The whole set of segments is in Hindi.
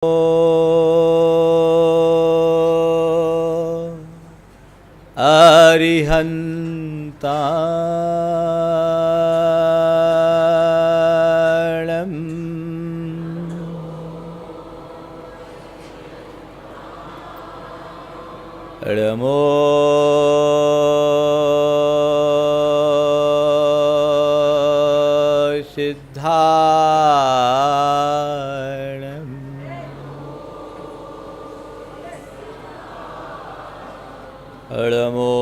अरिहन्ताणं नमो सिद्धाणं नमो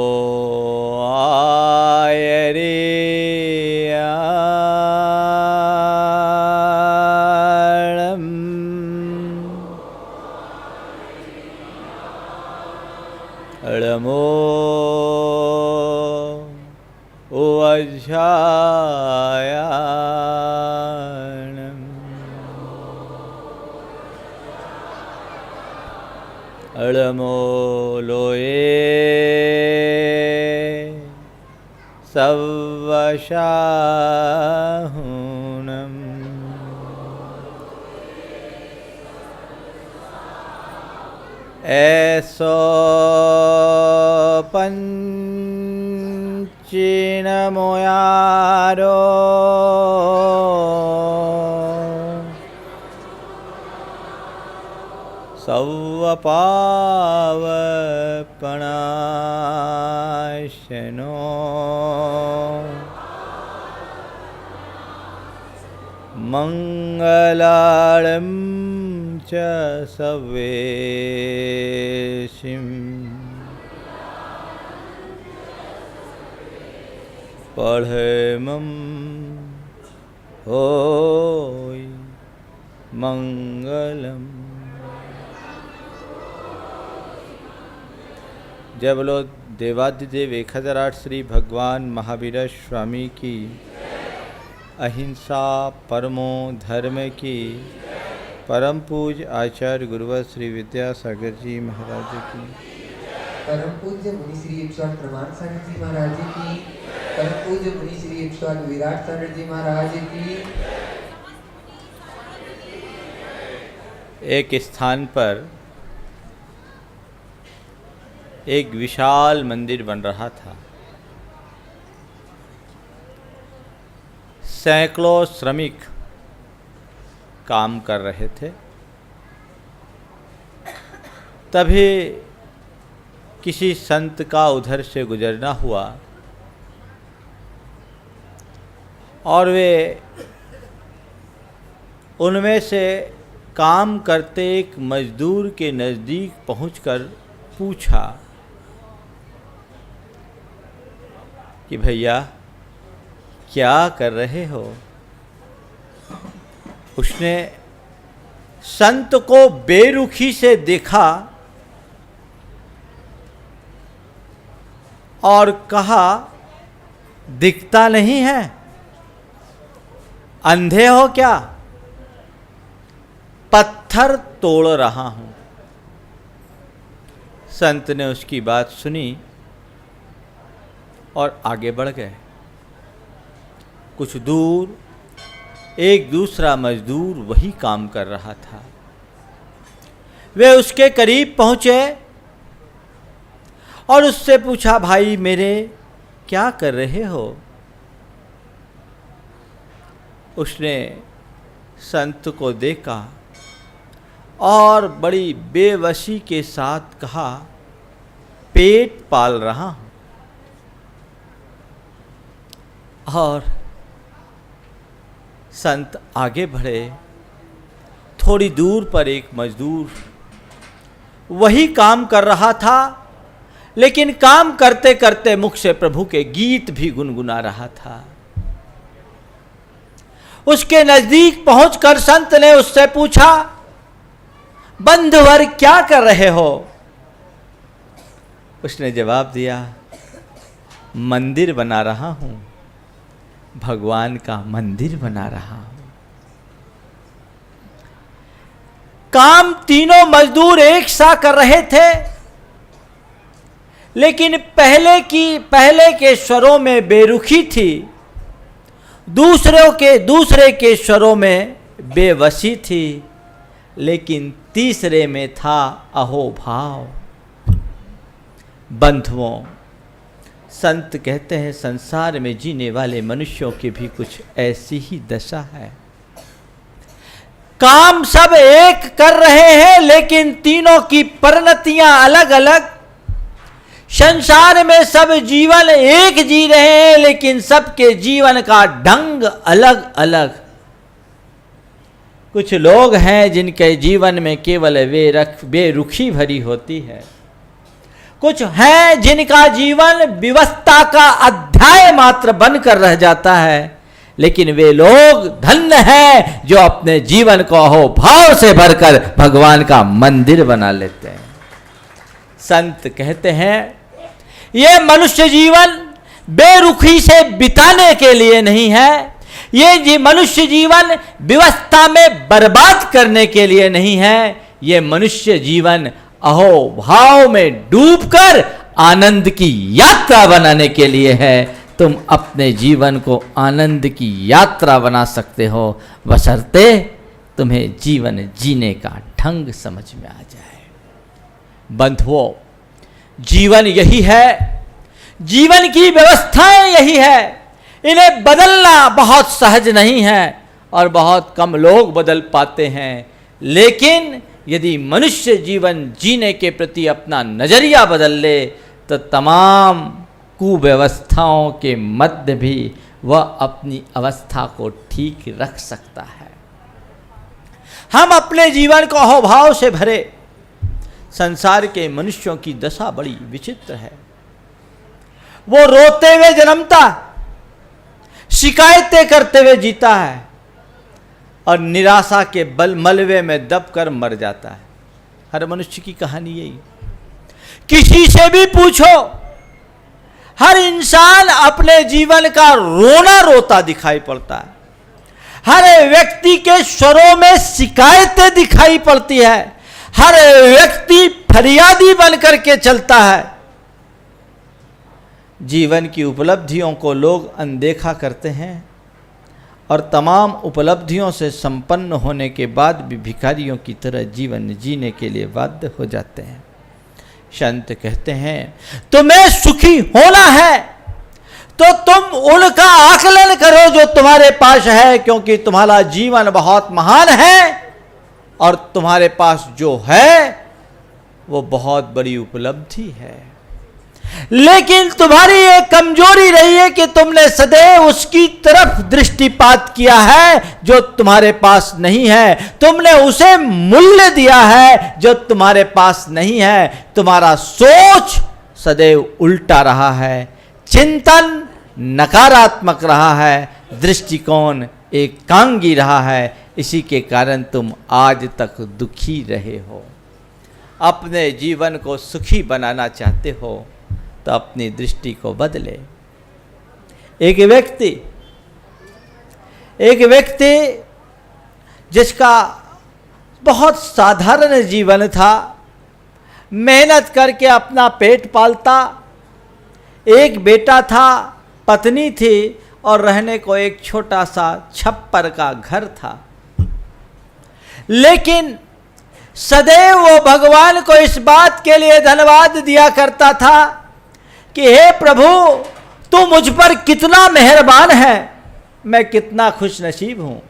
आयर्याणं नमो वज्रायाणं नमो लोये सवशाहुनं ऐसो पंचिनमोयारो सवपावपणाशनो मंगलार्णं च सवेशिं पढ़मं होय मंगलम। जय बोलो देवादिदेव 1008 श्री भगवान महावीर स्वामी की, अहिंसा परमो धर्म की, परम पूज्य आचार्य गुरुवर श्री विद्यासागर जी महाराज की, परम पूज्य मुनि श्री ईश्वर प्रमाण सागर जी महाराज की, परम पूज्य मुनि श्री ईश्वर विराट सागर जी महाराज की। एक स्थान पर एक विशाल मंदिर बन रहा था। सैकड़ों श्रमिक काम कर रहे थे। तभी किसी संत का उधर से गुजरना हुआ और वे उनमें से काम करते एक मजदूर के नज़दीक पहुंचकर पूछा कि भैया क्या कर रहे हो। उसने संत को बेरुखी से देखा और कहा, दिखता नहीं है, अंधे हो क्या? पत्थर तोड़ रहा हूं। संत ने उसकी बात सुनी और आगे बढ़ गए। कुछ दूर एक दूसरा मजदूर वही काम कर रहा था। वे उसके करीब पहुंचे और उससे पूछा, भाई मेरे क्या कर रहे हो? उसने संत को देखा और बड़ी बेबसी के साथ कहा, पेट पाल रहा हूं। और संत आगे बढ़े। थोड़ी दूर पर एक मजदूर वही काम कर रहा था, लेकिन काम करते करते मुख से प्रभु के गीत भी गुनगुना रहा था। उसके नजदीक पहुंचकर संत ने उससे पूछा, बंधुवर क्या कर रहे हो? उसने जवाब दिया, मंदिर बना रहा हूं, भगवान का मंदिर बना रहा हूं। काम तीनों मजदूर एक सा कर रहे थे, लेकिन पहले के स्वरों में बेरुखी थी, दूसरे के स्वरों में बेवसी थी। लेकिन तीसरे में था अहोभाव। बंधुओं, संत कहते हैं संसार में जीने वाले मनुष्यों की भी कुछ ऐसी ही दशा है। काम सब एक कर रहे हैं लेकिन तीनों की परिणतियां अलग अलग। संसार में सब जीवन एक जी रहे हैं लेकिन सबके जीवन का ढंग अलग अलग। कुछ लोग हैं जिनके जीवन में केवल बेरुखी भरी होती है। कुछ हैं जिनका जीवन विवस्था का अध्याय मात्र बनकर रह जाता है। लेकिन वे लोग धन्य हैं जो अपने जीवन को अहोभाव से भरकर भगवान का मंदिर बना लेते हैं। संत कहते हैं ये मनुष्य जीवन बेरुखी से बिताने के लिए नहीं है। ये मनुष्य जीवन विवस्था में बर्बाद करने के लिए नहीं है। ये मनुष्य जीवन अहोभाव में डूबकर आनंद की यात्रा बनाने के लिए है। तुम अपने जीवन को आनंद की यात्रा बना सकते हो, बशर्ते तुम्हें जीवन जीने का ढंग समझ में आ जाए। बंधुओं, जीवन यही है, जीवन की व्यवस्थाएं यही है। इन्हें बदलना बहुत सहज नहीं है और बहुत कम लोग बदल पाते हैं। लेकिन यदि मनुष्य जीवन जीने के प्रति अपना नजरिया बदल ले तो तमाम कुव्यवस्थाओं के मध्य भी वह अपनी अवस्था को ठीक रख सकता है। हम अपने जीवन को अहोभाव से भरे। संसार के मनुष्यों की दशा बड़ी विचित्र है। वो रोते हुए जन्मता, शिकायतें करते हुए जीता है और निराशा के मलबे में दबकर मर जाता है। हर मनुष्य की कहानी यही। किसी से भी पूछो, हर इंसान अपने जीवन का रोना रोता दिखाई पड़ता है। हर व्यक्ति के स्वरों में शिकायतें दिखाई पड़ती है। हर व्यक्ति फरियादी बनकर के चलता है। जीवन की उपलब्धियों को लोग अनदेखा करते हैं और तमाम उपलब्धियों से संपन्न होने के बाद भी भिखारियों की तरह जीवन जीने के लिए बाध्य हो जाते हैं। संत कहते हैं तुम्हें सुखी होना है तो तुम उनका आकलन करो जो तुम्हारे पास है, क्योंकि तुम्हारा जीवन बहुत महान है और तुम्हारे पास जो है वो बहुत बड़ी उपलब्धि है। लेकिन तुम्हारी एक कमजोरी रही है कि तुमने सदैव उसकी तरफ दृष्टिपात किया है जो तुम्हारे पास नहीं है। तुमने उसे मूल्य दिया है जो तुम्हारे पास नहीं है। तुम्हारा सोच सदैव उल्टा रहा है, चिंतन नकारात्मक रहा है, दृष्टिकोण एकांगी रहा है। इसी के कारण तुम आज तक दुखी रहे हो। अपने जीवन को सुखी बनाना चाहते हो तो अपनी दृष्टि को बदले। एक व्यक्ति जिसका बहुत साधारण जीवन था, मेहनत करके अपना पेट पालता, एक बेटा था, पत्नी थी और रहने को एक छोटा सा छप्पर का घर था। लेकिन सदैव वो भगवान को इस बात के लिए धन्यवाद दिया करता था कि हे प्रभु, तू मुझ पर कितना मेहरबान है, मैं कितना खुश नसीब हूँ,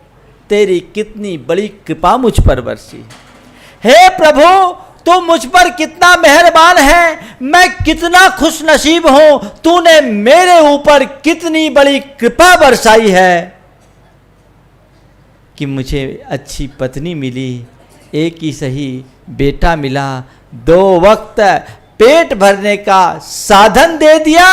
तेरी कितनी बड़ी कृपा मुझ पर बरसी। हे प्रभु, तू मुझ पर कितना मेहरबान है, मैं कितना खुश नसीब हूँ, तूने मेरे ऊपर कितनी बड़ी कृपा बरसाई है कि मुझे अच्छी पत्नी मिली, एक ही सही बेटा मिला, 2 वक्त पेट भरने का साधन दे दिया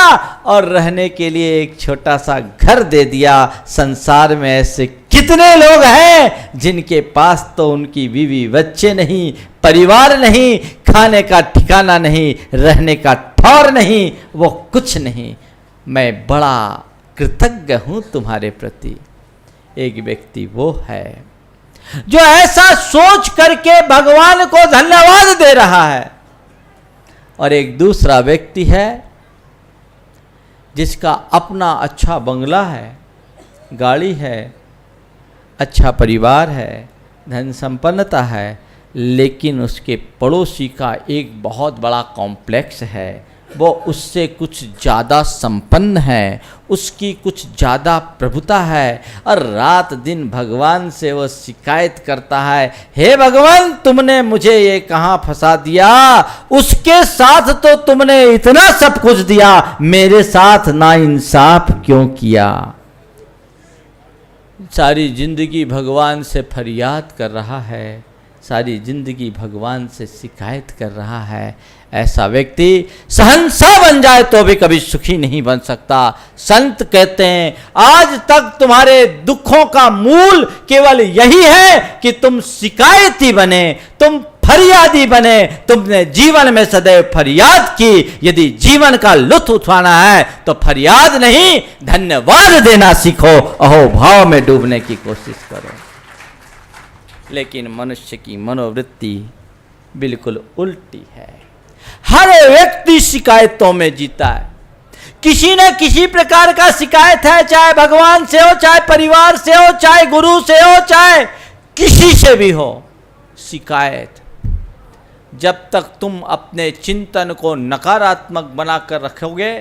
और रहने के लिए एक छोटा सा घर दे दिया। संसार में ऐसे कितने लोग हैं जिनके पास तो उनकी बीवी बच्चे नहीं, परिवार नहीं, खाने का ठिकाना नहीं, रहने का ठौर नहीं, वो कुछ नहीं। मैं बड़ा कृतज्ञ हूँ तुम्हारे प्रति। एक व्यक्ति वो है जो ऐसा सोच करके भगवान को धन्यवाद दे रहा है, और एक दूसरा व्यक्ति है जिसका अपना अच्छा बंगला है, गाड़ी है, अच्छा परिवार है, धन संपन्नता है, लेकिन उसके पड़ोसी का एक बहुत बड़ा कॉम्प्लेक्स है, वो उससे कुछ ज़्यादा संपन्न है, उसकी कुछ ज़्यादा प्रभुता है, और रात दिन भगवान से वो शिकायत करता है, हे भगवान तुमने मुझे ये कहाँ फंसा दिया, उसके साथ तो तुमने इतना सब कुछ दिया, मेरे साथ नाइंसाफ क्यों किया। सारी जिंदगी भगवान से फरियाद कर रहा है, सारी जिंदगी भगवान से शिकायत कर रहा है। ऐसा व्यक्ति शहंशाह बन जाए तो भी कभी सुखी नहीं बन सकता। संत कहते हैं आज तक तुम्हारे दुखों का मूल केवल यही है कि तुम शिकायती बने, तुम फरियादी बने, तुमने जीवन में सदैव फरियाद की। यदि जीवन का लुत्फ उठाना है तो फरियाद नहीं धन्यवाद देना सीखो, अहोभाव में डूबने की कोशिश करो। लेकिन मनुष्य की मनोवृत्ति बिल्कुल उल्टी है। हर व्यक्ति शिकायतों में जीता है, किसी न किसी प्रकार का शिकायत है, चाहे भगवान से हो, चाहे परिवार से हो, चाहे गुरु से हो, चाहे किसी से भी हो। शिकायत, जब तक तुम अपने चिंतन को नकारात्मक बनाकर रखोगे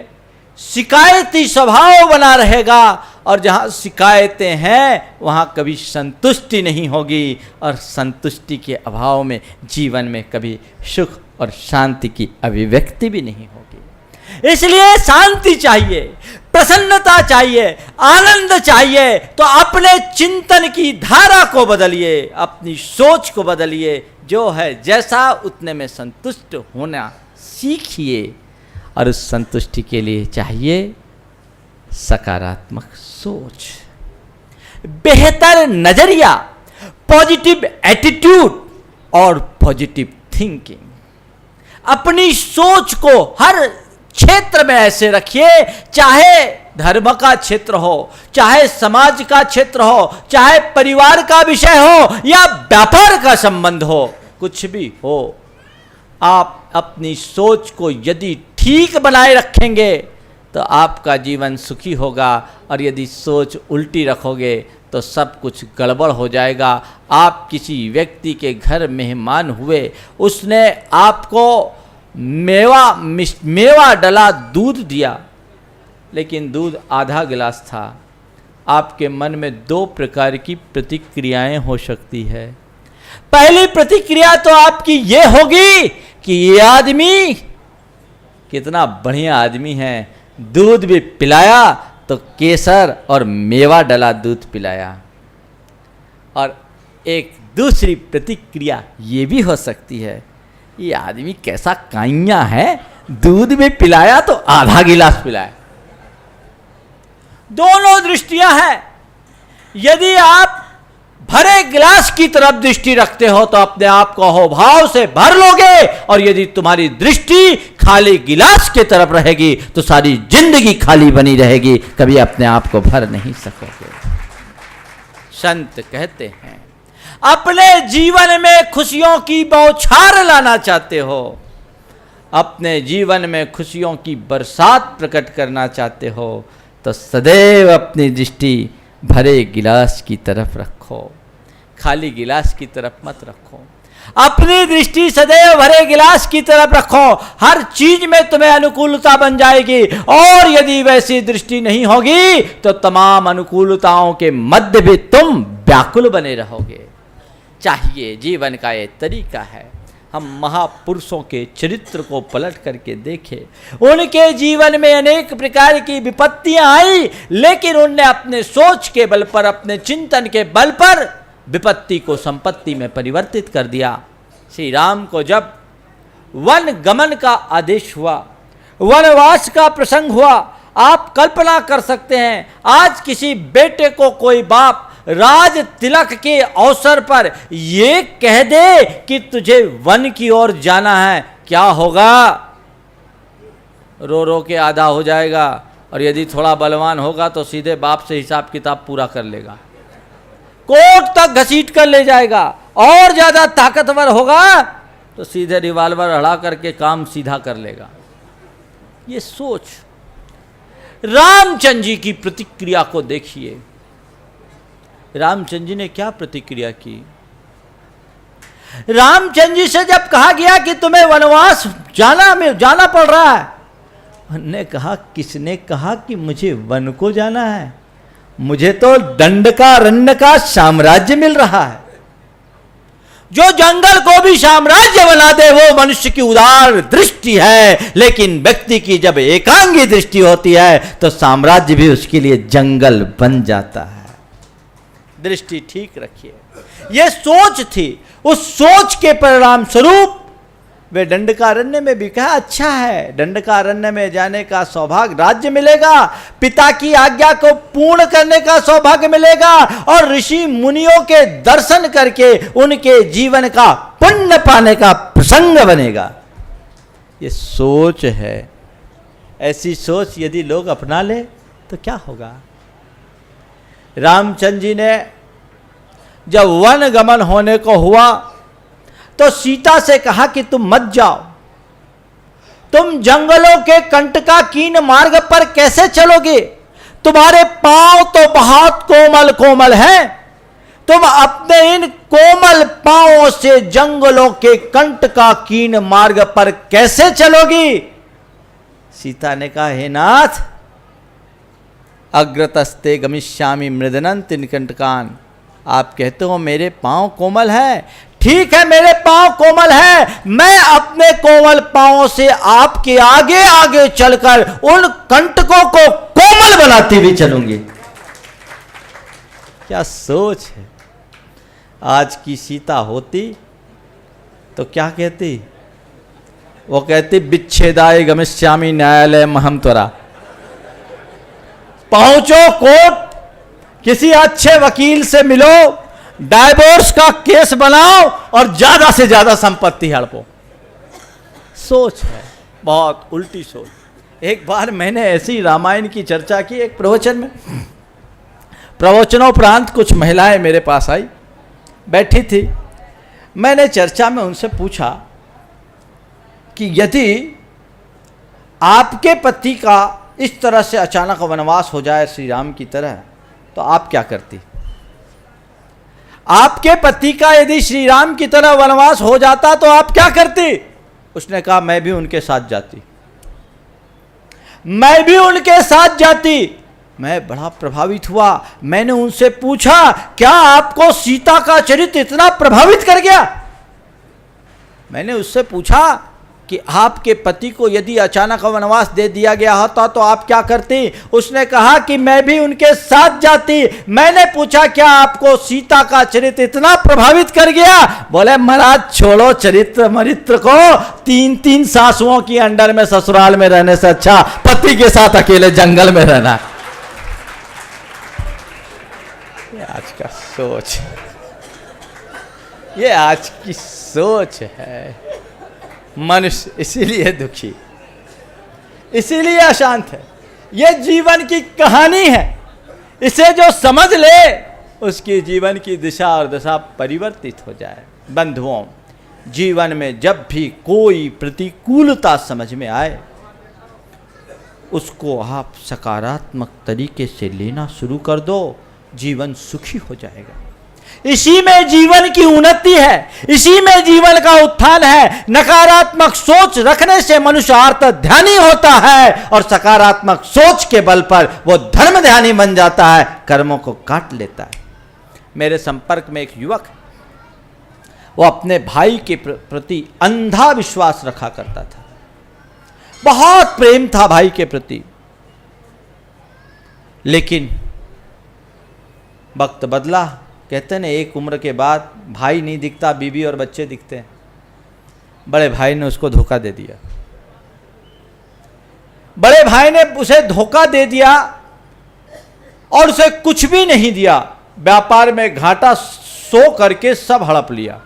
शिकायती स्वभाव बना रहेगा, और जहाँ शिकायतें हैं वहाँ कभी संतुष्टि नहीं होगी, और संतुष्टि के अभाव में जीवन में कभी सुख और शांति की अभिव्यक्ति भी नहीं होगी। इसलिए शांति चाहिए, प्रसन्नता चाहिए, आनंद चाहिए, तो अपने चिंतन की धारा को बदलिए, अपनी सोच को बदलिए, जो है जैसा उतने में संतुष्ट होना सीखिए, और उस संतुष्टि के लिए चाहिए सकारात्मक सोच, बेहतर नजरिया, पॉजिटिव एटीट्यूड और पॉजिटिव थिंकिंग। अपनी सोच को हर क्षेत्र में ऐसे रखिए, चाहे धर्म का क्षेत्र हो, चाहे समाज का क्षेत्र हो, चाहे परिवार का विषय हो या व्यापार का संबंध हो, कुछ भी हो, आप अपनी सोच को यदि ठीक बनाए रखेंगे तो आपका जीवन सुखी होगा, और यदि सोच उल्टी रखोगे तो सब कुछ गड़बड़ हो जाएगा। आप किसी व्यक्ति के घर मेहमान हुए, उसने आपको मेवा डला दूध दिया, लेकिन दूध आधा गिलास था। आपके मन में दो प्रकार की प्रतिक्रियाएं हो सकती है। पहली प्रतिक्रिया तो आपकी ये होगी कि ये आदमी कितना बढ़िया आदमी है, दूध भी पिलाया तो केसर और मेवा डला दूध पिलाया। और एक दूसरी प्रतिक्रिया ये भी हो सकती है, ये आदमी कैसा काइया है, दूध भी पिलाया तो आधा गिलास पिलाया। दोनों दृष्टियां हैं। यदि आप भरे गिलास की तरफ दृष्टि रखते हो तो अपने आप को अहोभाव से भर लोगे, और यदि तुम्हारी दृष्टि खाली गिलास की तरफ रहेगी तो सारी जिंदगी खाली बनी रहेगी, कभी अपने आप को भर नहीं सकोगे। संत कहते हैं अपने जीवन में खुशियों की बौछार लाना चाहते हो, अपने जीवन में खुशियों की बरसात प्रकट करना चाहते हो, तो सदैव अपनी दृष्टि भरे गिलास की तरफ रखो, खाली गिलास की तरफ मत रखो। अपनी दृष्टि सदैव भरे गिलास की तरफ रखो, हर चीज में तुम्हें अनुकूलता बन जाएगी। और यदि वैसी दृष्टि नहीं होगी तो तमाम अनुकूलताओं के मध्य भी तुम व्याकुल बने रहोगे। चाहिए, जीवन का ये तरीका है। हम महापुरुषों के चरित्र को पलट करके देखें, उनके जीवन में अनेक प्रकार की विपत्तियां आई, लेकिन उनने अपने सोच के बल पर, अपने चिंतन के बल पर विपत्ति को संपत्ति में परिवर्तित कर दिया। श्री राम को जब वन गमन का आदेश हुआ, वनवास का प्रसंग हुआ, आप कल्पना कर सकते हैं आज किसी बेटे को कोई बाप राज तिलक के अवसर पर ये कह दे कि तुझे वन की ओर जाना है, क्या होगा? रो रो के आधा हो जाएगा, और यदि थोड़ा बलवान होगा तो सीधे बाप से हिसाब किताब पूरा कर लेगा, कोर्ट तक घसीट कर ले जाएगा। और ज्यादा ताकतवर होगा तो सीधे रिवाल्वर अड़ा करके काम सीधा कर लेगा। ये सोच। रामचंद्र जी की प्रतिक्रिया को देखिए, रामचंद्र जी ने क्या प्रतिक्रिया की। रामचंद्र जी से जब कहा गया कि तुम्हें वनवास जाना पड़ रहा है, उन्होंने कहा किसने कहा कि मुझे वन को जाना है? मुझे तो दंडकारण्य का साम्राज्य मिल रहा है। जो जंगल को भी साम्राज्य बना दे वो मनुष्य की उदार दृष्टि है, लेकिन व्यक्ति की जब एकांगी दृष्टि होती है तो साम्राज्य भी उसके लिए जंगल बन जाता है। दृष्टि ठीक रखिए। ये सोच थी, उस सोच के परिणाम स्वरूप वे दंडकारण्य में भी कहा अच्छा है, दंडकारण्य में जाने का सौभाग्य, राज्य मिलेगा, पिता की आज्ञा को पूर्ण करने का सौभाग्य मिलेगा और ऋषि मुनियों के दर्शन करके उनके जीवन का पुण्य पाने का प्रसंग बनेगा। ये सोच है। ऐसी सोच यदि लोग अपना ले तो क्या होगा? रामचंद्र जी ने जब वन गमन होने को हुआ तो सीता से कहा कि तुम मत जाओ, तुम जंगलों के कंटकाकीर्ण मार्ग पर कैसे चलोगे? तुम्हारे पांव तो बहुत कोमल कोमल हैं, तुम अपने इन कोमल पांवों से जंगलों के कंटकाकीर्ण मार्ग पर कैसे चलोगी? सीता ने कहा हे नाथ, अग्रतस्ते गमिष्यामि मृदनंत निकंटकान। आप कहते हो मेरे पांव कोमल है, ठीक है मेरे पांव कोमल है, मैं अपने कोमल पांवों से आपके आगे आगे चलकर उन कंटकों को कोमल बनाती हुई चलूंगी। क्या सोच है। आज की सीता होती तो क्या कहती? वो कहती विच्छेदाय गमिष्यामि न्यायालय महम त्वरा। पहुंचो कोर्ट, किसी अच्छे वकील से मिलो, डाइवोर्स का केस बनाओ और ज्यादा से ज्यादा संपत्ति हड़पो। सोच है, बहुत उल्टी सोच। एक बार मैंने ऐसी रामायण की चर्चा की एक प्रवचन में। प्रवचनोपरांत कुछ महिलाएं मेरे पास आई, बैठी थी। मैंने चर्चा में उनसे पूछा कि यदि आपके पति का इस तरह से अचानक वनवास हो जाए श्री राम की तरह, तो आप क्या करती? आपके पति का यदि श्री राम की तरह वनवास हो जाता तो आप क्या करती? उसने कहा मैं भी उनके साथ जाती, मैं भी उनके साथ जाती। मैं बड़ा प्रभावित हुआ। मैंने उनसे पूछा क्या आपको सीता का चरित्र इतना प्रभावित कर गया? मैंने उससे पूछा कि आपके पति को यदि अचानक वनवास दे दिया गया होता तो आप क्या करती? उसने कहा कि मैं भी उनके साथ जाती। मैंने पूछा क्या आपको सीता का चरित्र इतना प्रभावित कर गया? बोले महाराज छोड़ो चरित्र मरित्र को, 3-3 सासुओं की अंडर में ससुराल में रहने से अच्छा पति के साथ अकेले जंगल में रहना। ये आज का सोच, ये आज की सोच है। मनुष्य इसीलिए दुखी, इसीलिए अशांत है। यह जीवन की कहानी है। इसे जो समझ ले उसकी जीवन की दिशा और दशा परिवर्तित हो जाए। बंधुओं, जीवन में जब भी कोई प्रतिकूलता समझ में आए उसको आप सकारात्मक तरीके से लेना शुरू कर दो, जीवन सुखी हो जाएगा। इसी में जीवन की उन्नति है, इसी में जीवन का उत्थान है। नकारात्मक सोच रखने से मनुष्य आर्त ध्यानी होता है और सकारात्मक सोच के बल पर वो धर्म ध्यानी बन जाता है, कर्मों को काट लेता है। मेरे संपर्क में एक युवक, वो अपने भाई के प्रति अंधा विश्वास रखा करता था, बहुत प्रेम था भाई के प्रति, लेकिन वक्त बदला। कहते हैं एक उम्र के बाद भाई नहीं दिखता, बीवी और बच्चे दिखते हैं। बड़े भाई ने उसको धोखा दे दिया। बड़े भाई ने उसे धोखा दे दिया और उसे कुछ भी नहीं दिया। व्यापार में घाटा सो करके सब हड़प लिया।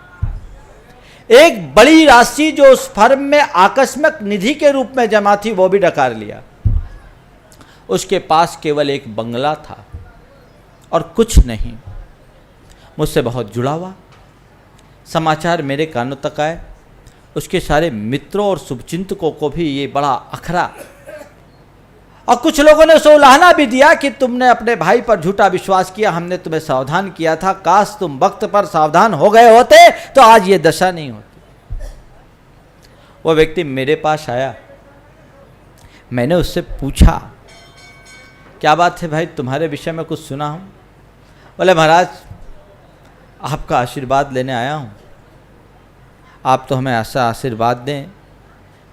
एक बड़ी राशि जो उस फर्म में आकस्मिक निधि के रूप में जमा थी वो भी डकार लिया। उसके पास केवल एक बंगला था और कुछ नहीं। मुझसे बहुत जुड़ा हुआ। समाचार मेरे कानों तक आए। उसके सारे मित्रों और शुभचिंतकों को भी ये बड़ा अखरा और कुछ लोगों ने उसे उलाहना भी दिया कि तुमने अपने भाई पर झूठा विश्वास किया, हमने तुम्हें सावधान किया था, काश तुम वक्त पर सावधान हो गए होते तो आज ये दशा नहीं होती। वो व्यक्ति मेरे पास आया, मैंने उससे पूछा क्या बात है भाई, तुम्हारे विषय में कुछ सुना हूँ। बोले महाराज आपका आशीर्वाद लेने आया हूँ, आप तो हमें ऐसा आशीर्वाद दें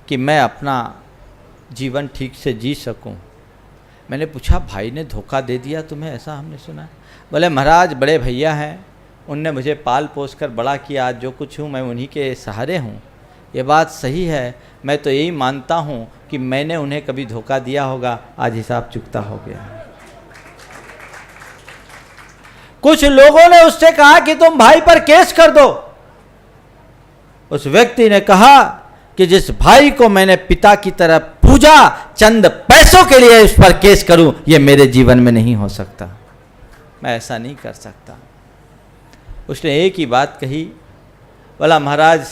कि मैं अपना जीवन ठीक से जी सकूं। मैंने पूछा भाई ने धोखा दे दिया तुम्हें, ऐसा हमने सुना है। बोले महाराज बड़े भैया हैं, उनने मुझे पाल पोस कर बड़ा किया, आज जो कुछ हूँ मैं उन्हीं के सहारे हूँ। ये बात सही है, मैं तो यही मानता हूँ कि मैंने उन्हें कभी धोखा दिया होगा, आज हिसाब चुकता हो गया। कुछ लोगों ने उससे कहा कि तुम भाई पर केस कर दो। उस व्यक्ति ने कहा कि जिस भाई को मैंने पिता की तरह पूजा, चंद पैसों के लिए उस पर केस करूं, यह मेरे जीवन में नहीं हो सकता, मैं ऐसा नहीं कर सकता। उसने एक ही बात कही, बोला महाराज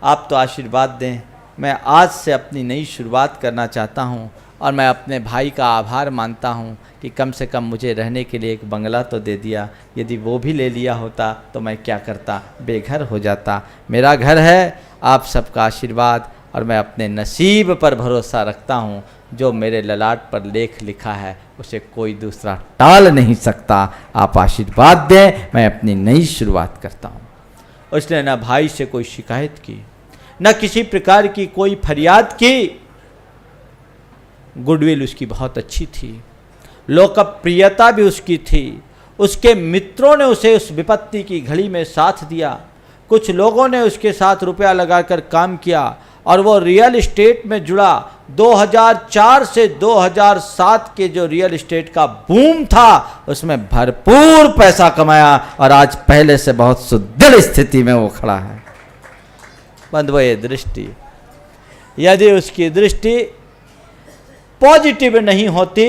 आप तो आशीर्वाद दें, मैं आज से अपनी नई शुरुआत करना चाहता हूं और मैं अपने भाई का आभार मानता हूं कि कम से कम मुझे रहने के लिए एक बंगला तो दे दिया, यदि वो भी ले लिया होता तो मैं क्या करता, बेघर हो जाता। मेरा घर है, आप सबका आशीर्वाद, और मैं अपने नसीब पर भरोसा रखता हूँ। जो मेरे ललाट पर लेख लिखा है उसे कोई दूसरा टाल नहीं सकता। आप आशीर्वाद दें, मैं अपनी नई शुरुआत करता हूँ। उसने न भाई से कोई शिकायत की, न किसी प्रकार की कोई फरियाद की। गुडविल उसकी बहुत अच्छी थी, लोकप्रियता भी उसकी थी। उसके मित्रों ने उसे उस विपत्ति की घड़ी में साथ दिया। कुछ लोगों ने उसके साथ रुपया लगाकर काम किया और वो रियल एस्टेट में जुड़ा। 2004 से 2007 के जो रियल एस्टेट का बूम था उसमें भरपूर पैसा कमाया और आज पहले से बहुत सुदृढ़ स्थिति में वो खड़ा है। बंधुओं, ये दृष्टि, यदि उसकी दृष्टि पॉजिटिव नहीं होती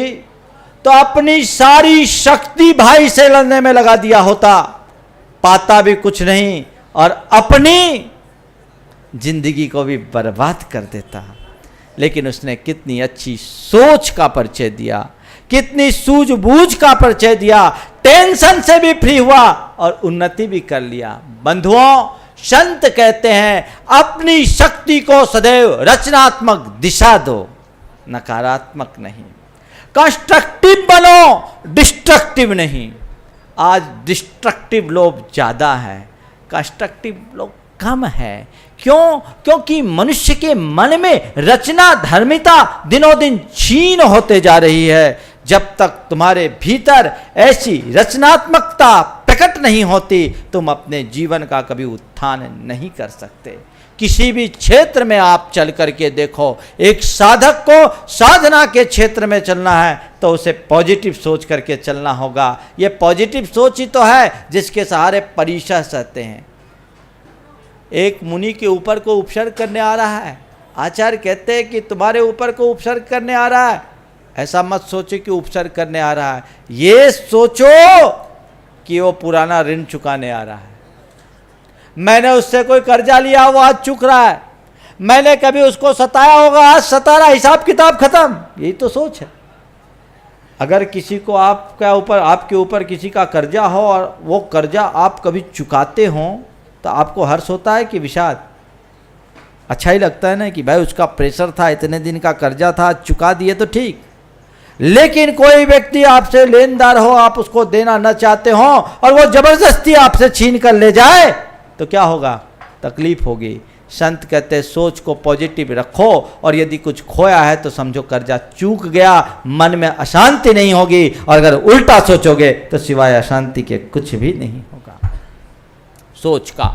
तो अपनी सारी शक्ति भाई से लड़ने में लगा दिया होता, पाता भी कुछ नहीं और अपनी जिंदगी को भी बर्बाद कर देता। लेकिन उसने कितनी अच्छी सोच का परिचय दिया, कितनी सूझबूझ का परिचय दिया, टेंशन से भी फ्री हुआ और उन्नति भी कर लिया। बंधुओं, संत कहते हैं अपनी शक्ति को सदैव रचनात्मक दिशा दो, नकारात्मक नहीं। कंस्ट्रक्टिव बनो, डिस्ट्रक्टिव नहीं। आज डिस्ट्रक्टिव लोग ज़्यादा है, कंस्ट्रक्टिव लोग कम है। क्यों? क्योंकि मनुष्य के मन में रचना धर्मिता दिनों दिन क्षीण होते जा रही है। जब तक तुम्हारे भीतर ऐसी रचनात्मकता प्रकट नहीं होती, तुम अपने जीवन का कभी उत्थान नहीं कर सकते। किसी भी क्षेत्र में आप चल करके देखो, एक साधक को साधना के क्षेत्र में चलना है तो उसे पॉजिटिव सोच करके चलना होगा। ये पॉजिटिव सोच ही तो है जिसके सहारे परिशा सहते हैं। एक मुनि के ऊपर को उपसर्ग करने आ रहा है, आचार्य कहते हैं कि तुम्हारे ऊपर को उपसर्ग करने आ रहा है, ऐसा मत सोचो कि उपसर्ग करने आ रहा है, ये सोचो कि वो पुराना ऋण चुकाने आ रहा है। मैंने उससे कोई कर्जा लिया, वो आज चुक रहा है। मैंने कभी उसको सताया होगा, आज सता रहा, हिसाब किताब खत्म। यही तो सोच है। अगर किसी को आपके ऊपर किसी का कर्जा हो और वो कर्जा आप कभी चुकाते हो तो आपको हर्ष होता है कि विषाद? अच्छा ही लगता है ना कि भाई उसका प्रेशर था, इतने दिन का कर्जा था, चुका दिए तो ठीक। लेकिन कोई व्यक्ति आपसे लेनदार हो, आप उसको देना न चाहते हो और वो जबरदस्ती आपसे छीन कर ले जाए तो क्या होगा? तकलीफ होगी। संत कहते हैं सोच को पॉजिटिव रखो और यदि कुछ खोया है तो समझो कर्जा चूक गया, मन में अशांति नहीं होगी। और अगर उल्टा सोचोगे तो सिवाय अशांति के कुछ भी नहीं होगा। सोच का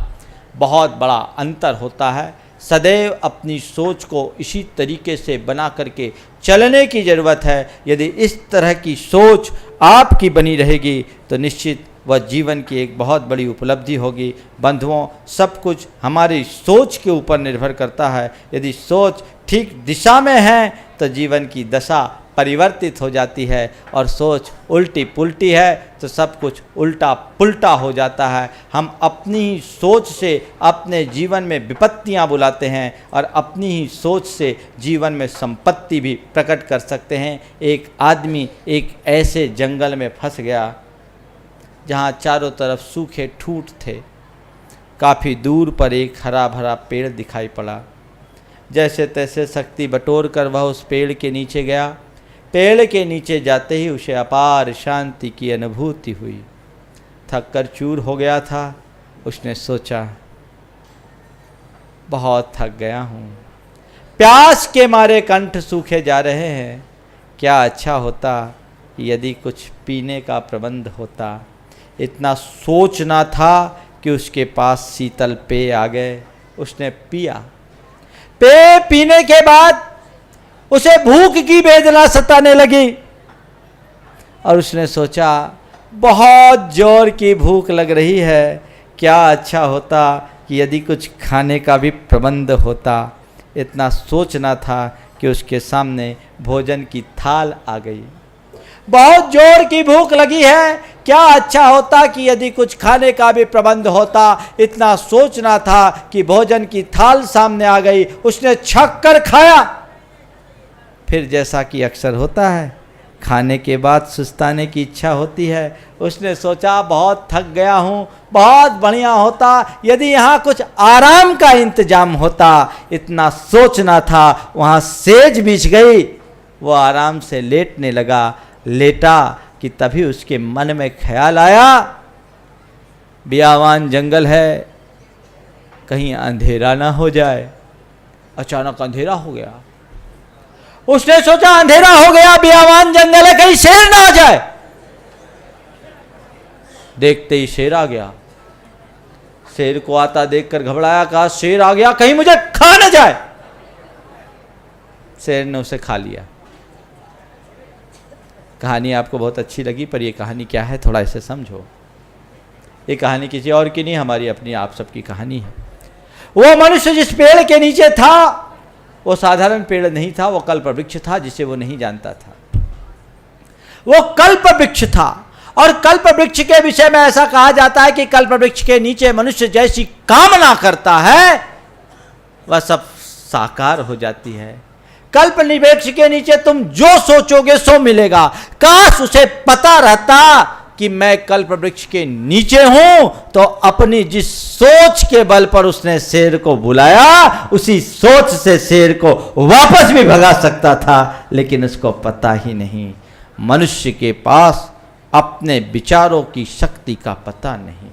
बहुत बड़ा अंतर होता है। सदैव अपनी सोच को इसी तरीके से बना करके चलने की ज़रूरत है। यदि इस तरह की सोच आपकी बनी रहेगी तो निश्चित वह जीवन की एक बहुत बड़ी उपलब्धि होगी। बंधुओं, सब कुछ हमारी सोच के ऊपर निर्भर करता है। यदि सोच ठीक दिशा में है तो जीवन की दशा परिवर्तित हो जाती है और सोच उल्टी पुल्टी है तो सब कुछ उल्टा पुल्टा हो जाता है। हम अपनी ही सोच से अपने जीवन में विपत्तियां बुलाते हैं और अपनी ही सोच से जीवन में संपत्ति भी प्रकट कर सकते हैं। एक आदमी एक ऐसे जंगल में फंस गया जहाँ चारों तरफ सूखे ठूंठ थे। काफ़ी दूर पर एक हरा भरा पेड़ दिखाई पड़ा। जैसे तैसे शक्ति बटोर कर वह उस पेड़ के नीचे गया। पेड़ के नीचे जाते ही उसे अपार शांति की अनुभूति हुई। थक कर चूर हो गया था। उसने सोचा बहुत थक गया हूँ, प्यास के मारे कंठ सूखे जा रहे हैं। क्या अच्छा होता यदि कुछ पीने का प्रबंध होता। इतना सोचना था कि उसके पास शीतल पेय आ गए। उसने पिया। पेय पीने के बाद उसे भूख की वेदना सताने लगी और उसने सोचा बहुत जोर की भूख लग रही है। क्या अच्छा होता कि यदि कुछ खाने का भी प्रबंध होता। इतना सोचना था कि उसके सामने भोजन की थाल आ गई। बहुत जोर की भूख लगी है, क्या अच्छा होता कि यदि कुछ खाने का भी प्रबंध होता। इतना सोचना था कि भोजन की थाल सामने आ गई। उसने छक कर खाया। फिर जैसा कि अक्सर होता है खाने के बाद सुस्ताने की इच्छा होती है। उसने सोचा बहुत थक गया हूँ, बहुत बढ़िया होता यदि यहाँ कुछ आराम का इंतजाम होता। इतना सोचना था। वहाँ सेज बिछ गई। वो आराम से लेटने लगा। लेटा कि तभी उसके मन में ख्याल आया बियावान जंगल है, कहीं अंधेरा ना हो जाए। अचानक अंधेरा हो गया। उसने सोचा अंधेरा हो गया, बियावान जंगल है, कहीं शेर ना आ जाए। देखते ही शेर आ गया। शेर को आता देखकर घबराया, कहा शेर आ गया, कहीं मुझे खा ना जाए। शेर ने उसे खा लिया। कहानी आपको बहुत अच्छी लगी, पर यह कहानी क्या है थोड़ा इसे समझो। ये कहानी किसी और की नहीं, हमारी अपनी आप सबकी कहानी है। वो मनुष्य जिस पेड़ के नीचे था वो साधारण पेड़ नहीं था, वो कल्प वृक्ष था जिसे वो नहीं जानता था। वो कल्प वृक्ष था और कल्प वृक्ष के विषय में ऐसा कहा जाता है कि कल्प वृक्ष के नीचे मनुष्य जैसी कामना करता है वह सब साकार हो जाती है। कल्प वृक्ष के नीचे तुम जो सोचोगे सो मिलेगा। काश उसे पता रहता कि मैं कल्प वृक्ष के नीचे हूं, तो अपनी जिस सोच के बल पर उसने शेर को बुलाया उसी सोच से शेर को वापस भी भगा सकता था, लेकिन उसको पता ही नहीं। मनुष्य के पास अपने विचारों की शक्ति का पता नहीं,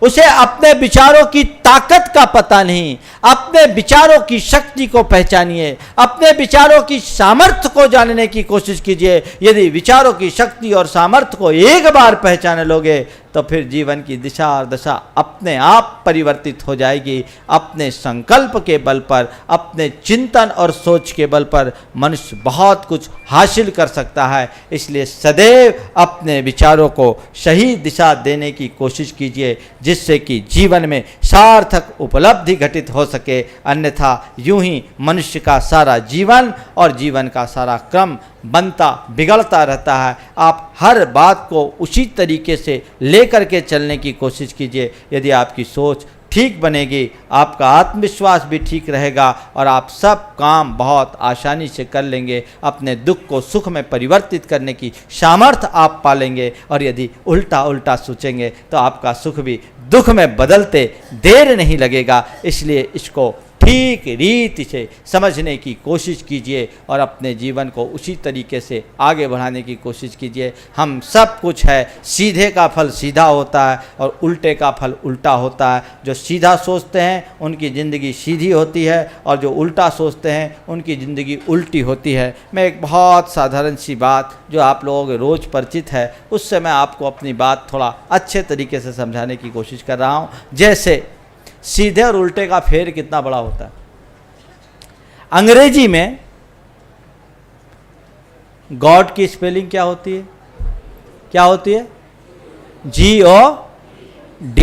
उसे अपने विचारों की ताकत का पता नहीं। अपने विचारों की शक्ति को पहचानिए, अपने विचारों की सामर्थ्य को जानने की कोशिश कीजिए। यदि विचारों की शक्ति और सामर्थ्य को एक बार पहचान लोगे तो फिर जीवन की दिशा और दशा अपने आप परिवर्तित हो जाएगी। अपने संकल्प के बल पर, अपने चिंतन और सोच के बल पर मनुष्य बहुत कुछ हासिल कर सकता है। इसलिए सदैव अपने विचारों को सही दिशा देने की कोशिश कीजिए, जिससे कि जीवन में सार्थक उपलब्धि घटित हो सके। अन्यथा यूं ही मनुष्य का सारा जीवन और जीवन का सारा क्रम बनता बिगड़ता रहता है। आप हर बात को उसी तरीके से लेकर के चलने की कोशिश कीजिए। यदि आपकी सोच ठीक बनेगी, आपका आत्मविश्वास भी ठीक रहेगा और आप सब काम बहुत आसानी से कर लेंगे। अपने दुख को सुख में परिवर्तित करने की सामर्थ्य आप पालेंगे। और यदि उल्टा उल्टा सोचेंगे तो आपका सुख भी दुख में बदलते देर नहीं लगेगा। इसलिए इसको ठीक रीति से समझने की कोशिश कीजिए और अपने जीवन को उसी तरीके से आगे बढ़ाने की कोशिश कीजिए। हम सब कुछ है, सीधे का फल सीधा होता है और उल्टे का फल उल्टा होता है। जो सीधा सोचते हैं उनकी ज़िंदगी सीधी होती है और जो उल्टा सोचते हैं उनकी ज़िंदगी उल्टी होती है। मैं एक बहुत साधारण सी बात जो आप लोगों के रोज़ परिचित है, उससे मैं आपको अपनी बात थोड़ा अच्छे तरीके से समझाने की कोशिश कर रहा हूँ। जैसे सीधे और उल्टे का फेर कितना बड़ा होता है। अंग्रेजी में गॉड की स्पेलिंग क्या होती है? क्या होती है? G-O-D।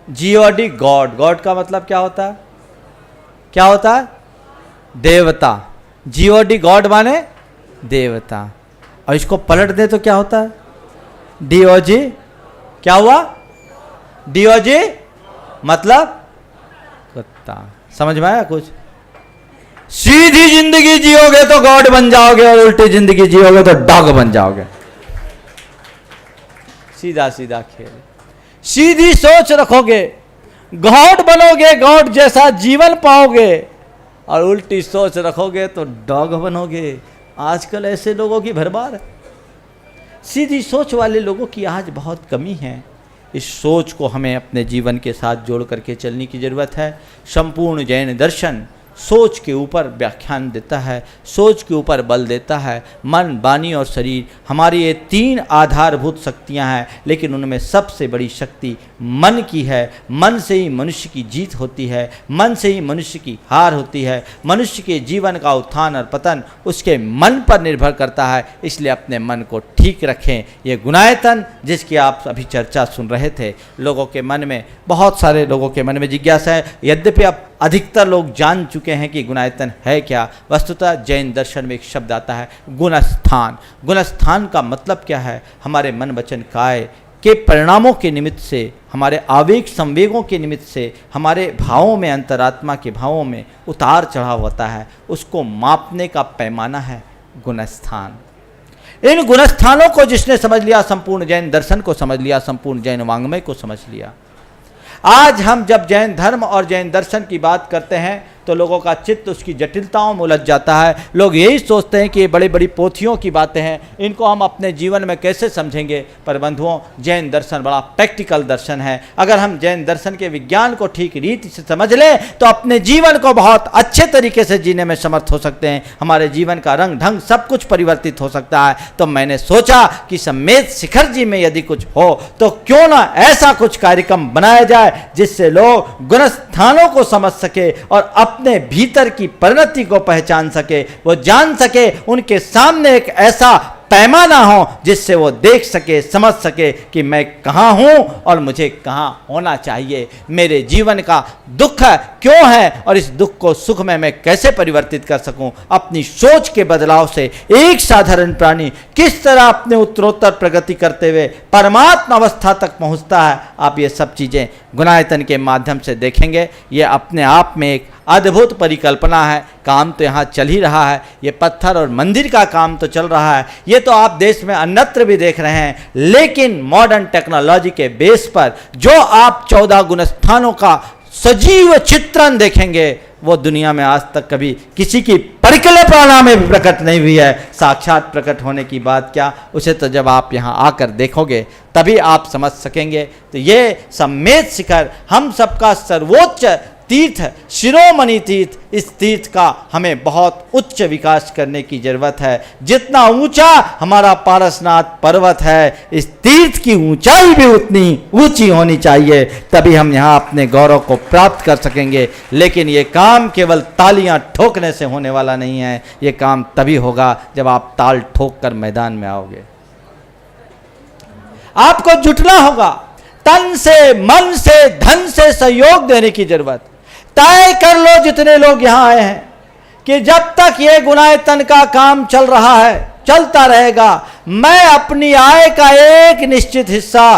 G-O-D, God. गॉड का मतलब क्या होता है? क्या होता है? देवता। G-O-D, गॉड माने देवता। और इसको पलट दे तो क्या होता है? डीओजी। क्या हुआ? डीओजी मतलब कुत्ता। समझ में आया कुछ? सीधी जिंदगी जियोगे तो गॉड बन जाओगे और उल्टी जिंदगी जियोगे तो डॉग बन जाओगे। सीधा सीधा खेल। सीधी सोच रखोगे गॉड बनोगे, गॉड जैसा जीवन पाओगे, और उल्टी सोच रखोगे तो डॉग बनोगे। आजकल ऐसे लोगों की भरमार है। सीधी सोच वाले लोगों की आज बहुत कमी है। इस सोच को हमें अपने जीवन के साथ जोड़ करके चलने की ज़रूरत है। संपूर्ण जैन दर्शन सोच के ऊपर व्याख्यान देता है, सोच के ऊपर बल देता है। मन, वाणी और शरीर हमारी ये तीन आधारभूत शक्तियां हैं, लेकिन उनमें सबसे बड़ी शक्ति मन की है। मन से ही मनुष्य की जीत होती है, मन से ही मनुष्य की हार होती है। मनुष्य के जीवन का उत्थान और पतन उसके मन पर निर्भर करता है। इसलिए अपने मन को ठीक रखें। ये गुणायतन जिसकी आप अभी चर्चा सुन रहे थे, लोगों के मन में, बहुत सारे लोगों के मन में जिज्ञासा है। यद्यपि अब अधिकतर लोग जान चुके हैं कि गुणायतन है क्या। वस्तुतः जैन दर्शन में एक शब्द आता है गुणस्थान। गुणस्थान का मतलब क्या है? हमारे मन, वचन, काय के परिणामों के निमित्त से, हमारे आवेग संवेगों के निमित्त से, हमारे भावों में, अंतरात्मा के भावों में उतार चढ़ाव होता है, उसको मापने का पैमाना है गुणस्थान। इन गुणस्थानों को जिसने समझ लिया, संपूर्ण जैन दर्शन को समझ लिया, संपूर्ण जैन वांग्मय को समझ लिया। आज हम जब जैन धर्म और जैन दर्शन की बात करते हैं तो लोगों का चित्त उसकी जटिलताओं में उलझ जाता है। लोग यही सोचते हैं कि ये बड़ी बड़ी पोथियों की बातें हैं, इनको हम अपने जीवन में कैसे समझेंगे। पर बंधुओं, जैन दर्शन बड़ा प्रैक्टिकल दर्शन है। अगर हम जैन दर्शन के विज्ञान को ठीक रीति से समझ लें तो अपने जीवन को बहुत अच्छे तरीके से जीने में समर्थ हो सकते हैं। हमारे जीवन का रंग ढंग सब कुछ परिवर्तित हो सकता है। तो मैंने सोचा कि सम्मेद शिखर जी में यदि कुछ हो तो क्यों ना ऐसा कुछ कार्यक्रम बनाया जाए जिससे लोग गुणस्थानों को समझ सके और अपने भीतर की परिणति को पहचान सके। वो जान सके, उनके सामने एक ऐसा पैमाना हो जिससे वो देख सके, समझ सके कि मैं कहाँ हूँ और मुझे कहाँ होना चाहिए। मेरे जीवन का दुख क्यों है और इस दुख को सुख में मैं कैसे परिवर्तित कर सकूं। अपनी सोच के बदलाव से एक साधारण प्राणी किस तरह अपने उत्तरोत्तर प्रगति करते हुए परमात्मा अवस्था तक पहुँचता है, आप ये सब चीज़ें गुणायतन के माध्यम से देखेंगे। ये अपने आप में एक अद्भुत परिकल्पना है। काम तो यहाँ चल ही रहा है, ये पत्थर और मंदिर का काम तो चल रहा है, ये तो आप देश में अन्यत्र भी देख रहे हैं। लेकिन मॉडर्न टेक्नोलॉजी के बेस पर जो आप 14 गुणस्थानों का सजीव चित्रण देखेंगे, वो दुनिया में आज तक कभी किसी की परिकल्पना में भी प्रकट नहीं हुई है। साक्षात प्रकट होने की बात क्या, उसे तो जब आप यहाँ आकर देखोगे तभी आप समझ सकेंगे। तो ये सम्मेद शिखर हम सबका सर्वोच्च तीर्थ, शिरोमणि तीर्थ, इस तीर्थ का हमें बहुत उच्च विकास करने की जरूरत है। जितना ऊंचा हमारा पारसनाथ पर्वत है, इस तीर्थ की ऊंचाई भी उतनी ऊंची होनी चाहिए, तभी हम यहाँ अपने गौरव को प्राप्त कर सकेंगे। लेकिन ये काम केवल तालियां ठोकने से होने वाला नहीं है। ये काम तभी होगा जब आप ताल ठोक कर मैदान में आओगे। आपको जुटना होगा, तन से, मन से, धन से सहयोग देने की जरूरत। तय कर लो जितने लोग यहाँ आए हैं कि जब तक ये गुणायतन का काम चल रहा है, चलता रहेगा, मैं अपनी आय का एक निश्चित हिस्सा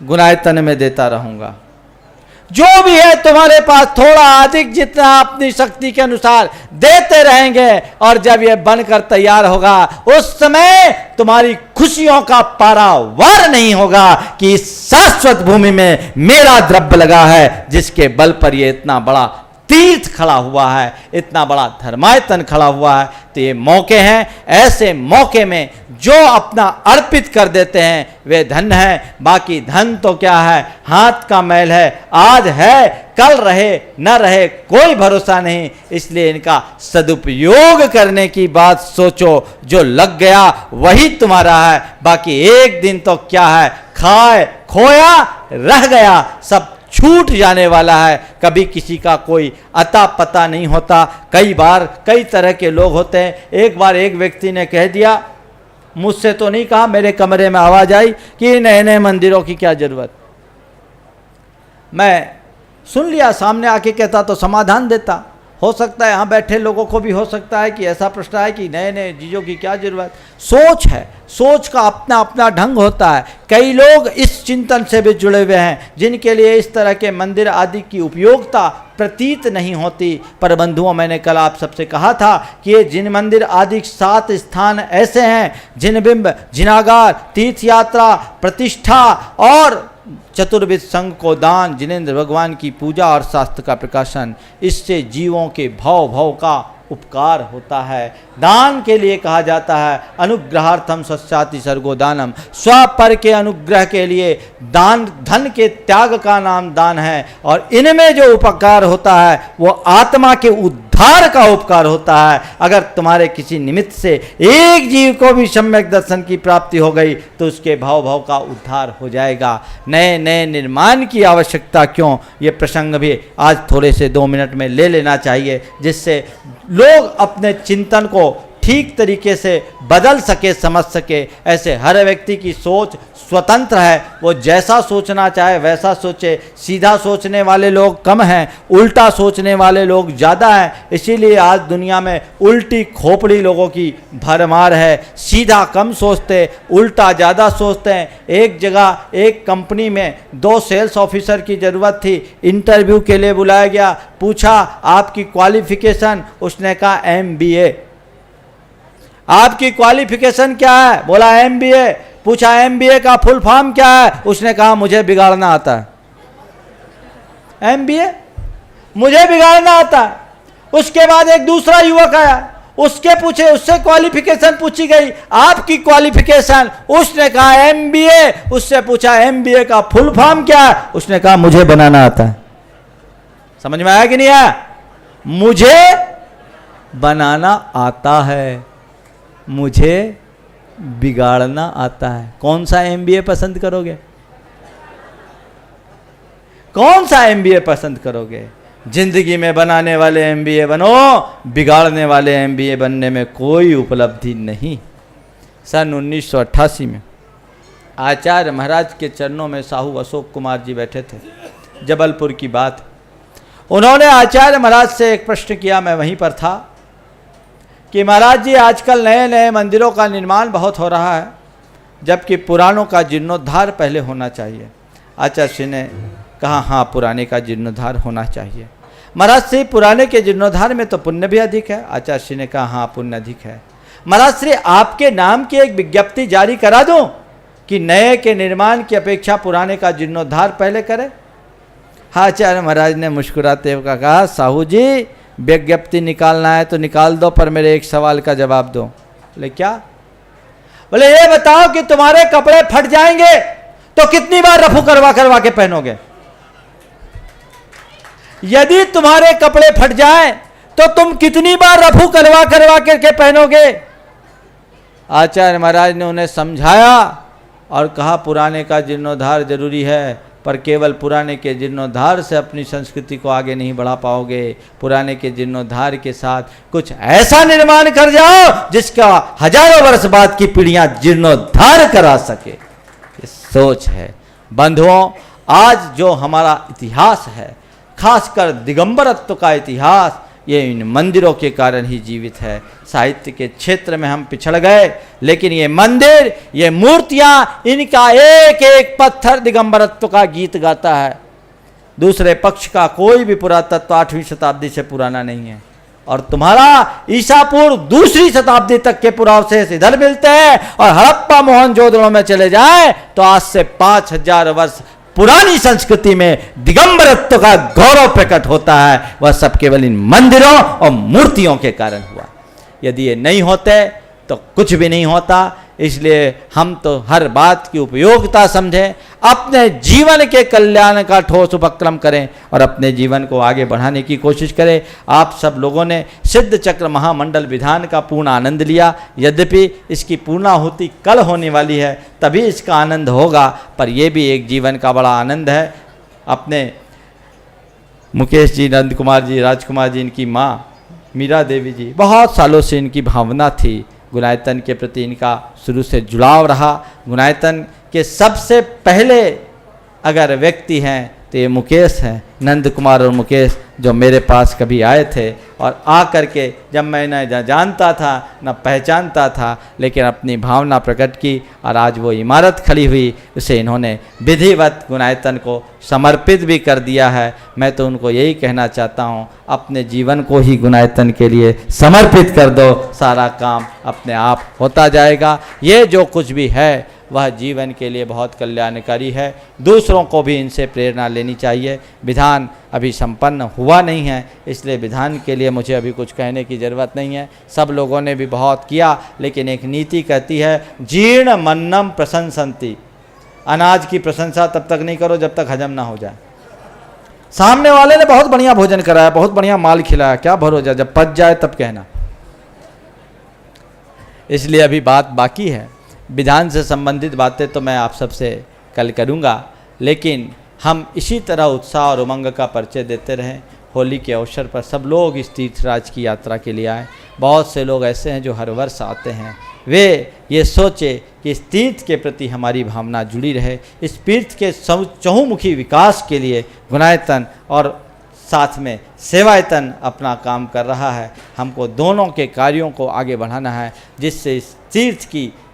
गुणायतन में देता रहूंगा। जो भी है तुम्हारे पास थोड़ा अधिक, जितना अपनी शक्ति के अनुसार देते रहेंगे। और जब ये बनकर तैयार होगा उस समय तुम्हारी खुशियों का पारावार नहीं होगा कि इस शाश्वत भूमि में मेरा द्रव्य लगा है, जिसके बल पर ये इतना बड़ा तीर्थ खड़ा हुआ है, इतना बड़ा धर्मायतन खड़ा हुआ है। तो ये मौके हैं, ऐसे मौके में जो अपना अर्पित कर देते हैं वे धन्य हैं। बाकी धन तो क्या है, हाथ का मैल है, आज है कल रहे न रहे कोई भरोसा नहीं। इसलिए इनका सदुपयोग करने की बात सोचो। जो लग गया वही तुम्हारा है, बाकी एक दिन तो क्या है, खाए खोया रह गया, सब छूट जाने वाला है। कभी किसी का कोई अता पता नहीं होता। कई बार कई तरह के लोग होते हैं। एक बार एक व्यक्ति ने कह दिया, मुझसे तो नहीं कहा, मेरे कमरे में आवाज़ आई कि नए नए मंदिरों की क्या ज़रूरत। मैं सुन लिया, सामने आके कहता तो समाधान देता। हो सकता है यहाँ बैठे लोगों को भी हो सकता है कि ऐसा प्रश्न है कि नए नए चीज़ों की क्या जरूरत। सोच है, सोच का अपना अपना ढंग होता है। कई लोग इस चिंतन से भी जुड़े हुए हैं जिनके लिए इस तरह के मंदिर आदि की उपयोगिता प्रतीत नहीं होती। पर बंधुओं, मैंने कल आप सबसे कहा था कि ये जिन मंदिर आदि 7 स्थान ऐसे हैं, जिन बिंब, जिनागार, तीर्थ यात्रा, प्रतिष्ठा और चतुर्विध संघ को दान, जिनेंद्र भगवान की पूजा और शास्त्र का प्रकाशन, इससे जीवों के भव भव का उपकार होता है। दान के लिए कहा जाता है अनुग्रहार्थम सस्याति सर्गो दानम, स्वपर के अनुग्रह के लिए दान, धन के त्याग का नाम दान है। और इनमें जो उपकार होता है वो आत्मा के उद्धार का उपकार होता है। अगर तुम्हारे किसी निमित्त से एक जीव को भी सम्यक दर्शन की प्राप्ति हो गई तो उसके भाव भाव का उद्धार हो जाएगा। नए नए निर्माण की आवश्यकता क्यों, ये प्रसंग भी आज थोड़े से 2 मिनट में ले लेना चाहिए, जिससे लोग अपने चिंतन को ठीक तरीके से बदल सके, समझ सके। ऐसे हर व्यक्ति की सोच स्वतंत्र है, वो जैसा सोचना चाहे वैसा सोचे। सीधा सोचने वाले लोग कम हैं, उल्टा सोचने वाले लोग ज़्यादा हैं। इसीलिए आज दुनिया में उल्टी खोपड़ी लोगों की भरमार है। सीधा कम सोचते, उल्टा ज़्यादा सोचते हैं। एक जगह एक कंपनी में 2 सेल्स ऑफिसर की ज़रूरत थी। इंटरव्यू के लिए बुलाया गया, पूछा आपकी क्वालिफिकेशन, उसने कहा MBA। आपकी क्वालिफिकेशन क्या है, बोला MBA। पूछा MBA का फुल फॉर्म क्या है, उसने कहा मुझे बिगाड़ना आता है। MBA, मुझे बिगाड़ना आता है। उसके बाद एक दूसरा युवक आया, उससे क्वालिफिकेशन पूछी गई, आपकी क्वालिफिकेशन, उसने कहा MBA। उससे पूछा MBA का फुल फॉर्म क्या है, उसने कहा मुझे बनाना आता है। समझ में आया कि नहीं आया? मुझे बनाना आता है, मुझे बिगाड़ना आता है। कौन सा MBA पसंद करोगे? कौन सा MBA पसंद करोगे? जिंदगी में बनाने वाले MBA बनो, बिगाड़ने वाले MBA बनने में कोई उपलब्धि नहीं। सन 1988 में आचार्य महाराज के चरणों में साहू अशोक कुमार जी बैठे थे। जबलपुर की बात। उन्होंने आचार्य महाराज से एक प्रश्न किया, मैं वहीं पर था, कि महाराज जी आजकल नए नए मंदिरों का निर्माण बहुत हो रहा है, जबकि पुरानों का जीर्णोद्धार पहले होना चाहिए। आचार्य श्री ने कहा हाँ, पुराने का जीर्णोद्धार होना चाहिए। महाराज श्री, पुराने के जीर्णोद्धार में तो पुण्य भी अधिक है। आचार्य श्री ने कहा हाँ, पुण्य अधिक है। महाराज श्री, आपके नाम की एक विज्ञप्ति जारी करा दूं कि नए के निर्माण की अपेक्षा पुराने का जीर्णोद्धार पहले करें। आचार्य महाराज ने मुस्कुराते हुए कहा, साहू जी, विज्ञप्ति निकालना है तो निकाल दो, पर मेरे एक सवाल का जवाब दो। बोले क्या? बोले ये बताओ कि तुम्हारे कपड़े फट जाएंगे तो कितनी बार रफू करवा करवा के पहनोगे? यदि तुम्हारे कपड़े फट जाएं तो तुम कितनी बार रफू करवा करवा करके पहनोगे? आचार्य महाराज ने उन्हें समझाया और कहा पुराने का जीर्णोद्धार जरूरी है, पर केवल पुराने के जीर्णोद्धार से अपनी संस्कृति को आगे नहीं बढ़ा पाओगे। पुराने के जीर्णोद्धार के साथ कुछ ऐसा निर्माण कर जाओ जिसका हजारों वर्ष बाद की पीढ़ियां जीर्णोद्धार करा सके। ये सोच है। बंधुओं, आज जो हमारा इतिहास है, खासकर दिगंबरत्व का इतिहास, ये इन मंदिरों के कारण ही जीवित है। साहित्य के क्षेत्र में हम पिछड़ गए, लेकिन ये मंदिर, ये मूर्तियां, इनका एक एक पत्थर दिगंबरत्व का गीत गाता है। दूसरे पक्ष का कोई भी पुरातत्व 8वीं शताब्दी से पुराना नहीं है। और तुम्हारा ईसा पूर्व 2री शताब्दी तक के पुरावशेष इधर मिलते हैं, और हड़प्पा मोहनजोदड़ो में चले जाए तो आज से 5000 वर्ष पुरानी संस्कृति में दिगंबरत्व का गौरव प्रकट होता है। वह सब केवल इन मंदिरों और मूर्तियों के कारण हुआ। यदि ये नहीं होते तो कुछ भी नहीं होता। इसलिए हम तो हर बात की उपयोगिता समझें, अपने जीवन के कल्याण का ठोस उपक्रम करें और अपने जीवन को आगे बढ़ाने की कोशिश करें। आप सब लोगों ने सिद्ध चक्र महामंडल विधान का पूर्ण आनंद लिया। यद्यपि इसकी पूर्णाहुति कल होने वाली है, तभी इसका आनंद होगा, पर यह भी एक जीवन का बड़ा आनंद है। अपने मुकेश जी, नंद कुमार जी, राजकुमार जी, इनकी माँ मीरा देवी जी, बहुत सालों से इनकी भावना थी, गुणायतन के प्रति इनका शुरू से जुड़ाव रहा। गुणायतन के सबसे पहले अगर व्यक्ति हैं तो ये मुकेश हैं, नंद कुमार और मुकेश, जो मेरे पास कभी आए थे और आ करके जब मैं न जानता था न पहचानता था, लेकिन अपनी भावना प्रकट की और आज वो इमारत खड़ी हुई, उसे इन्होंने विधिवत गुणायतन को समर्पित भी कर दिया है। मैं तो उनको यही कहना चाहता हूँ, अपने जीवन को ही गुणायतन के लिए समर्पित कर दो, सारा काम अपने आप होता जाएगा। ये जो कुछ भी है वह जीवन के लिए बहुत कल्याणकारी है। दूसरों को भी इनसे प्रेरणा लेनी चाहिए। विधान अभी संपन्न हुआ नहीं है, इसलिए विधान के लिए मुझे अभी कुछ कहने की ज़रूरत नहीं है। सब लोगों ने भी बहुत किया, लेकिन एक नीति कहती है जीर्ण मन्नम प्रशंसन्ति। अनाज की प्रशंसा तब तक नहीं करो जब तक हजम ना हो जाए। सामने वाले ने बहुत बढ़िया भोजन कराया, बहुत बढ़िया माल खिलाया, क्या भरोसा, जब पच जाए तब कहना। इसलिए अभी बात बाकी है। विधान से संबंधित बातें तो मैं आप सबसे कल करूंगा, लेकिन हम इसी तरह उत्साह और उमंग का परिचय देते रहें। होली के अवसर पर सब लोग इस तीर्थराज की यात्रा के लिए आए। बहुत से लोग ऐसे हैं जो हर वर्ष आते हैं। वे ये सोचे कि इस तीर्थ के प्रति हमारी भावना जुड़ी रहे। इस तीर्थ के चहुमुखी विकास के लिए गुणायतन और साथ में सेवायतन अपना काम कर रहा है। हमको दोनों के कार्यों को आगे बढ़ाना है, जिससे इस तीर्थ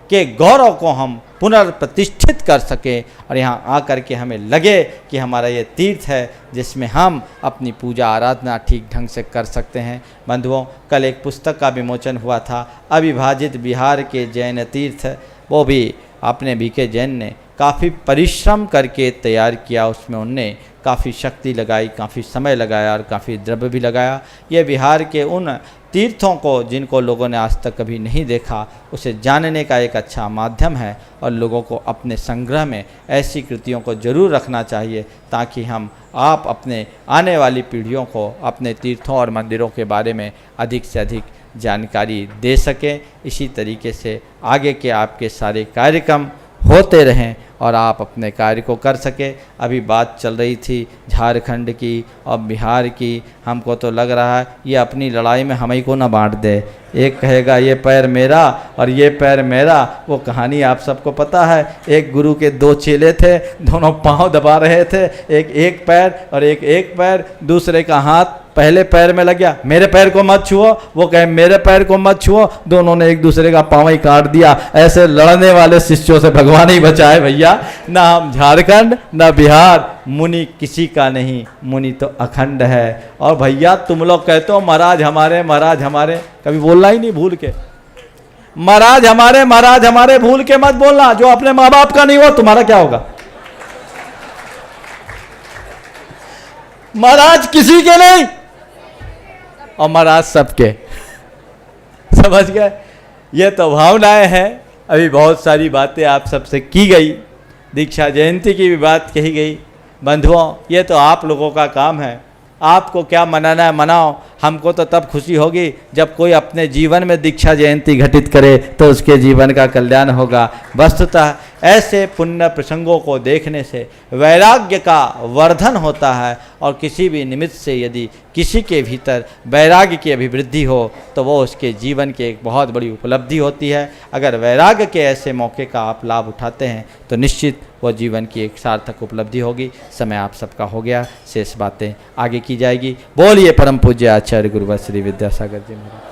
के गौरव को हम पुनर्प्रतिष्ठित कर सकें और यहाँ आकर के हमें लगे कि हमारा ये तीर्थ है जिसमें हम अपनी पूजा आराधना ठीक ढंग से कर सकते हैं। बंधुओं, कल एक पुस्तक का विमोचन हुआ था, अविभाजित बिहार के जैन तीर्थ। वो भी अपने बीके जैन ने काफ़ी परिश्रम करके तैयार किया। उसमें उनने काफ़ी शक्ति लगाई, काफ़ी समय लगाया और काफ़ी द्रव्य भी लगाया। ये बिहार के उन तीर्थों को जिनको लोगों ने आज तक कभी नहीं देखा, उसे जानने का एक अच्छा माध्यम है और लोगों को अपने संग्रह में ऐसी कृतियों को जरूर रखना चाहिए, ताकि हम आप अपने आने वाली पीढ़ियों को अपने तीर्थों और मंदिरों के बारे में अधिक से अधिक जानकारी दे सकें। इसी तरीके से आगे के आपके सारे कार्यक्रम होते रहें और आप अपने कार्य को कर सके। अभी बात चल रही थी झारखंड की और बिहार की। हमको तो लग रहा है ये अपनी लड़ाई में हम ही को ना बांट दे। एक कहेगा ये पैर मेरा और ये पैर मेरा। वो कहानी आप सबको पता है। एक गुरु के दो चेले थे, दोनों पांव दबा रहे थे, एक पैर और एक पैर। दूसरे का हाथ पहले पैर में लग गया, मेरे पैर को मत छुओ, वो कहे मेरे पैर को मत छुओ। दोनों ने एक दूसरे का पांव ही काट दिया। ऐसे लड़ने वाले शिष्यों से भगवान ही बचाए भैया। ना हम झारखंड ना बिहार, मुनि किसी का नहीं, मुनि तो अखंड है। और भैया तुम लोग कहते हो महाराज हमारे, कभी बोलना ही नहीं भूल के। महाराज हमारे भूल के मत बोलना। जो अपने माँ बाप का नहीं हो तुम्हारा क्या होगा। महाराज किसी के नहीं और महाराज सबके। समझ गए। ये तो भावनाएं हैं। अभी बहुत सारी बातें आप सबसे की गई, दीक्षा जयंती की भी बात कही गई। बंधुओं, ये तो आप लोगों का काम है। आपको क्या मनाना है मनाओ। हमको तो तब खुशी होगी जब कोई अपने जीवन में दीक्षा जयंती घटित करे तो उसके जीवन का कल्याण होगा। वस्तुतः ऐसे पुण्य प्रसंगों को देखने से वैराग्य का वर्धन होता है और किसी भी निमित्त से यदि किसी के भीतर वैराग्य की अभिवृद्धि हो तो वो उसके जीवन की एक बहुत बड़ी उपलब्धि होती है। अगर वैराग्य के ऐसे मौके का आप लाभ उठाते हैं तो निश्चित वो जीवन की एक सार्थक उपलब्धि होगी। समय आप सबका हो गया, शेष बातें आगे की जाएगी। बोलिए परम पूज्य आचार्य गुरुवर श्री विद्यासागर जी महाराज।